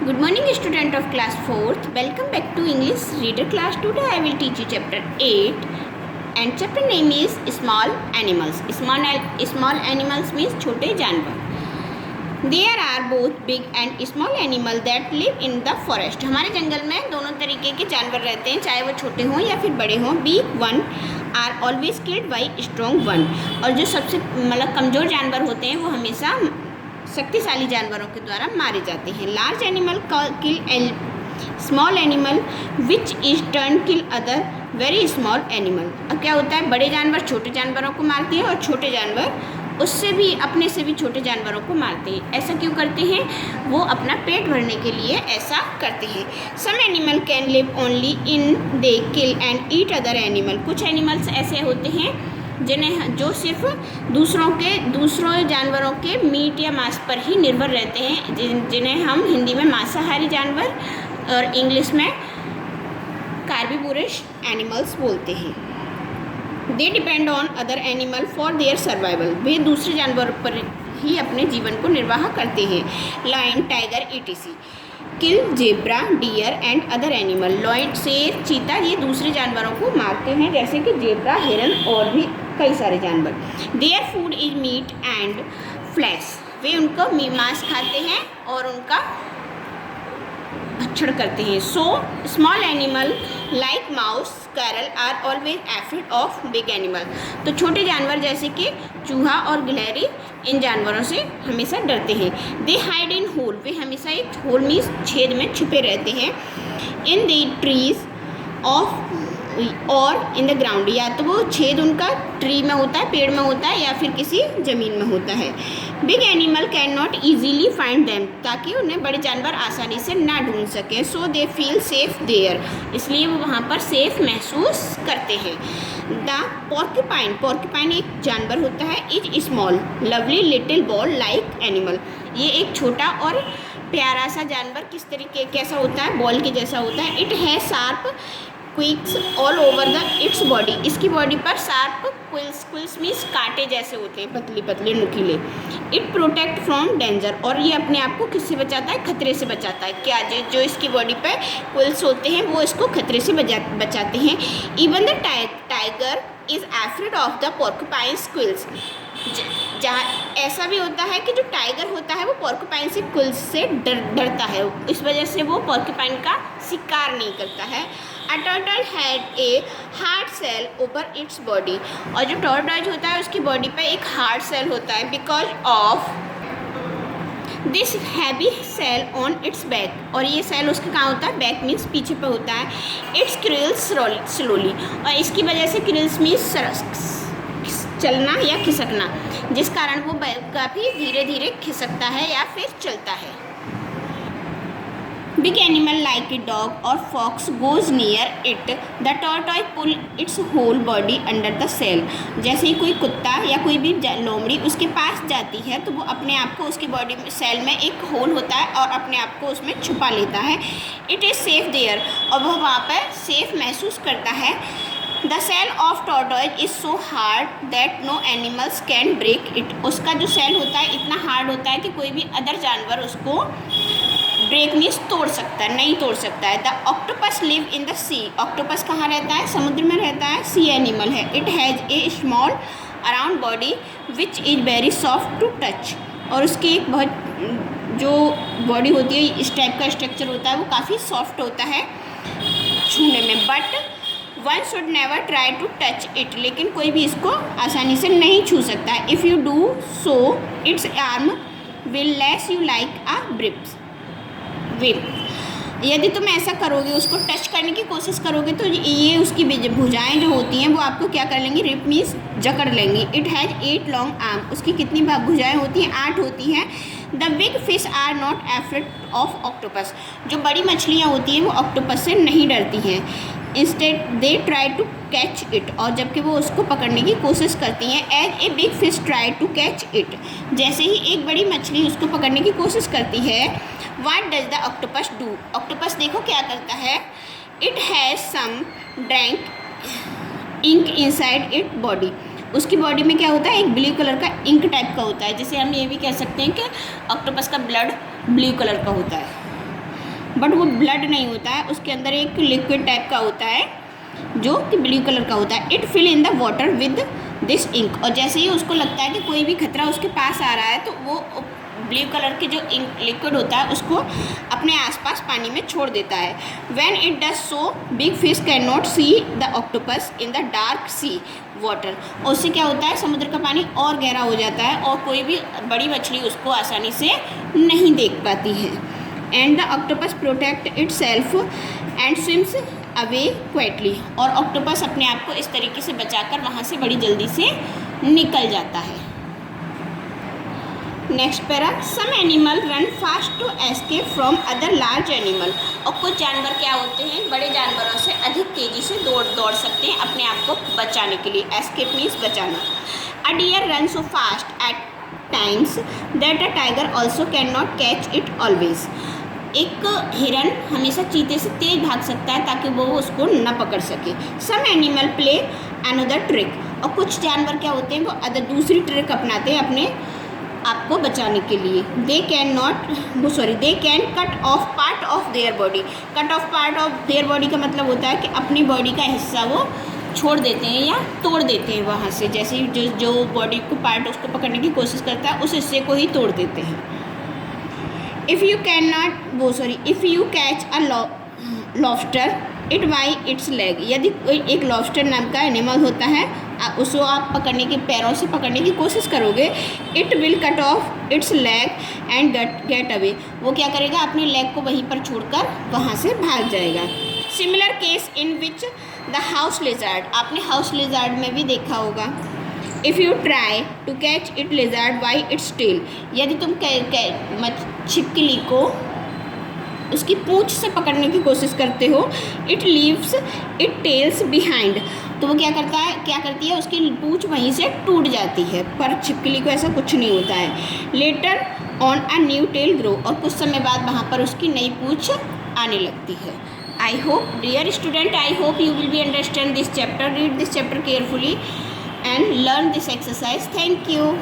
Good morning, student of class 4th. Welcome back to English Reader class. Today I will teach you chapter 8 and chapter name is Small Animals. Small animals means छोटे जानवर. There are both big and small animals that live in the forest. हमारे जंगल में दोनों तरीके के जानवर रहते हैं, चाहे वो छोटे हों या फिर बड़े हों. Big one are always killed by strong one. और जो सबसे कमज़ोर जानवर होते हैं वो हमेशा शक्तिशाली जानवरों के द्वारा मारे जाते हैं. Large animal kill small animal which is turn kill other very small animal. अब क्या होता है, बड़े जानवर छोटे जानवरों को मारते हैं और छोटे जानवर उससे भी अपने से भी छोटे जानवरों को मारते हैं. ऐसा क्यों करते हैं? वो अपना पेट भरने के लिए ऐसा करते हैं. Some animal can live only in they kill and eat other animal. कुछ एनिमल्स ऐसे होते हैं जो सिर्फ दूसरों जानवरों के मीट या मांस पर ही निर्भर रहते हैं, जिन्हें हम हिंदी में मांसाहारी जानवर और इंग्लिश में कार्निवोरस एनिमल्स बोलते हैं. They depend on other animal for their survival. वे दूसरे जानवरों पर ही अपने जीवन को निर्वाह करते हैं. Lion, tiger, etc. Kill zebra, deer and other animal. Lion, शेर, चीता ये दूसरे जानवरों को मारते हैं, जैसे कि जेब्रा, हिरन और भी कई सारे जानवर. Their food is meat and flesh. वे उनको मांस खाते हैं और उनका भक्षण करते हैं. So small animal like mouse, squirrel are always afraid of big animal. तो छोटे जानवर जैसे कि चूहा और गिलहरी इन जानवरों से हमेशा डरते हैं. दे हाइड इन होल. वे हमेशा एक होल में छेद में छुपे रहते हैं. इन द ट्रीज ऑफ और इन द ग्राउंड. या तो वो छेद उनका ट्री में होता है, पेड़ में होता है, या फिर किसी ज़मीन में होता है. Big animal can not easily find them. ताकि उन्हें बड़े जानवर आसानी से ना ढूंढ सकें. सो दे फील सेफ देयर. इसलिए वो वहाँ पर सेफ महसूस करते हैं. द पॉर्क्यूपाइन एक जानवर होता है. Is small lovely little ball like animal. ये एक छोटा और प्यारा सा जानवर कैसा होता है, बॉल के जैसा होता है. इट है sharp क्विक्स all over the its body. इसकी बॉडी पर शार्प क्विल्स मीन्स कांटे जैसे होते हैं, पतली पतले नुकीले. It protect from danger. और ये अपने आप को किससे बचाता है? खतरे से बचाता है. क्या जो इसकी बॉडी पर क्विल्स होते हैं वो इसको खतरे से बचाते हैं. Even the tiger is afraid of the porcupine's quills. जहाँ ऐसा भी होता है कि जो टाइगर होता है वो पोर्क्यूपाइन से क्विल्स से डरता है. इस वजह से वो पोर्क्यूपाइन का शिकार नहीं करता है. A turtle had a hard shell over its body. और जो टॉर्टोइज होता है उसकी बॉडी पे एक हार्ड सेल होता है. Because of this heavy shell on its back. और ये सेल उसके कहाँ होता है? बैक मीन्स पीछे पे होता है. Its quills slowly. और इसकी वजह से क्रिल्स मीन्स चलना या खिसकना, जिस कारण वो काफ़ी धीरे धीरे खिसकता है या फिर चलता है. Big animal like a dog or fox goes near it. The tortoise pull its whole body under the shell. जैसे ही कोई कुत्ता या कोई भी लोमड़ी उसके पास जाती है तो वो अपने आप को उसकी बॉडी में सेल में एक होल होता है और अपने आप को उसमें छुपा लेता है. It is safe there. और वो वहाँ पर सेफ महसूस करता है. The shell of tortoise is so hard that no animals can break it. उसका जो सेल होता है इतना हार्ड होता है कि कोई भी अदर जानवर उसको ब्रेक मीन्स नहीं तोड़ सकता है. The octopus live in the sea. Octopus कहाँ रहता है? समुद्र में रहता है. सी एनिमल है. It has a small around body which is very soft to touch. और उसकी एक बहुत जो बॉडी होती है, इस टाइप का स्ट्रक्चर होता है, वो काफ़ी सॉफ्ट होता है छूने में. But one should never try to touch it. लेकिन कोई भी इसको आसानी से नहीं छू सकता है. If you do so its arm will lash you like a whips. यदि तुम ऐसा करोगे, उसको टच करने की कोशिश करोगे, तो ये उसकी भुजाएं जो होती हैं वो आपको क्या कर लेंगी? रिप मीन्स जकड़ लेंगी. It has 8 long arm. उसकी कितनी भुजाएं होती हैं? 8 होती हैं. The big fish are not afraid of octopus. जो बड़ी मछलियाँ होती हैं वो ऑक्टोपस से नहीं डरती हैं. Instead they try to catch it. और जबकि वो उसको पकड़ने की कोशिश करती हैं. As a big fish try to catch it. जैसे ही एक बड़ी मछली उसको पकड़ने की कोशिश करती है. What does the octopus do. Octopus देखो क्या करता है. It has some dark ink inside it body. उसकी बॉडी में क्या होता है? एक ब्लू कलर का इंक टाइप का होता है. जैसे हम ये भी कह सकते हैं कि ऑक्टोपस का ब्लड ब्लू कलर का होता है. बट वो ब्लड नहीं होता है, उसके अंदर एक लिक्विड टाइप का होता है जो कि ब्लू कलर का होता है। It fill in the water with this ink, और जैसे ही उसको लगता है कि कोई भी खतरा उसके पास आ रहा है तो वो ब्लू कलर के जो इंक लिक्विड होता है उसको अपने आसपास पानी में छोड़ देता है। When it does so big fish can not see the octopus in the dark sea water, और उससे क्या होता है, समुद्र का पानी और गहरा हो जाता है और कोई भी बड़ी मछली उसको आसानी से नहीं देख पाती है। And the octopus protect it self and swims away quietly, और ऑक्टोपस अपने आप को इस तरीके से बचाकर वहाँ से बड़ी जल्दी से निकल जाता है। Next para, some animal run fast to escape from other large animal, और कुछ जानवर क्या होते हैं, बड़े जानवरों से अधिक तेज़ी से दौड़ सकते हैं अपने आप को बचाने के लिए। एस्केप मीन्स बचाना। A deer run so fast at times that a tiger also can not catch it always, एक हिरन हमेशा चीते से तेज भाग सकता है ताकि वो उसको न पकड़ सके। Some animal play another trick, और कुछ जानवर क्या होते हैं वो दूसरी ट्रिक अपनाते हैं अपने आपको बचाने के लिए। They can cut off part of their body. Cut off part of their body का मतलब होता है कि अपनी बॉडी का हिस्सा वो छोड़ देते हैं या तोड़ देते हैं वहाँ से, जैसे जो बॉडी को पार्ट उसको पकड़ने की कोशिश करता है उस हिस्से को ही तोड़ देते हैं। If you catch a lobster it by its leg, यदि कोई एक लॉबस्टर नाम का एनिमल होता है, उसको आप पकड़ने के पैरों से पकड़ने की कोशिश करोगे, it will cut of its leg and get away, वो क्या करेगा, अपने लेग को वहीं पर छोड़कर वहाँ से भाग जाएगा। Similar case in which the house lizard, आपने हाउस लिजर्ड में भी देखा होगा। If you try to catch it lizard by its tail, यदि तुम छिपकली को उसकी पूंछ से पकड़ने की कोशिश करते हो, it leaves it tells behind, तो वो क्या करती है, उसकी पूंछ वहीं से टूट जाती है, पर छिपकली को ऐसा कुछ नहीं होता है। Later on a new tail grow, और कुछ समय बाद वहाँ पर उसकी नई पूंछ आने लगती है। I hope, dear student, I hope you will be understand this chapter. Read this chapter carefully and learn this exercise. Thank you.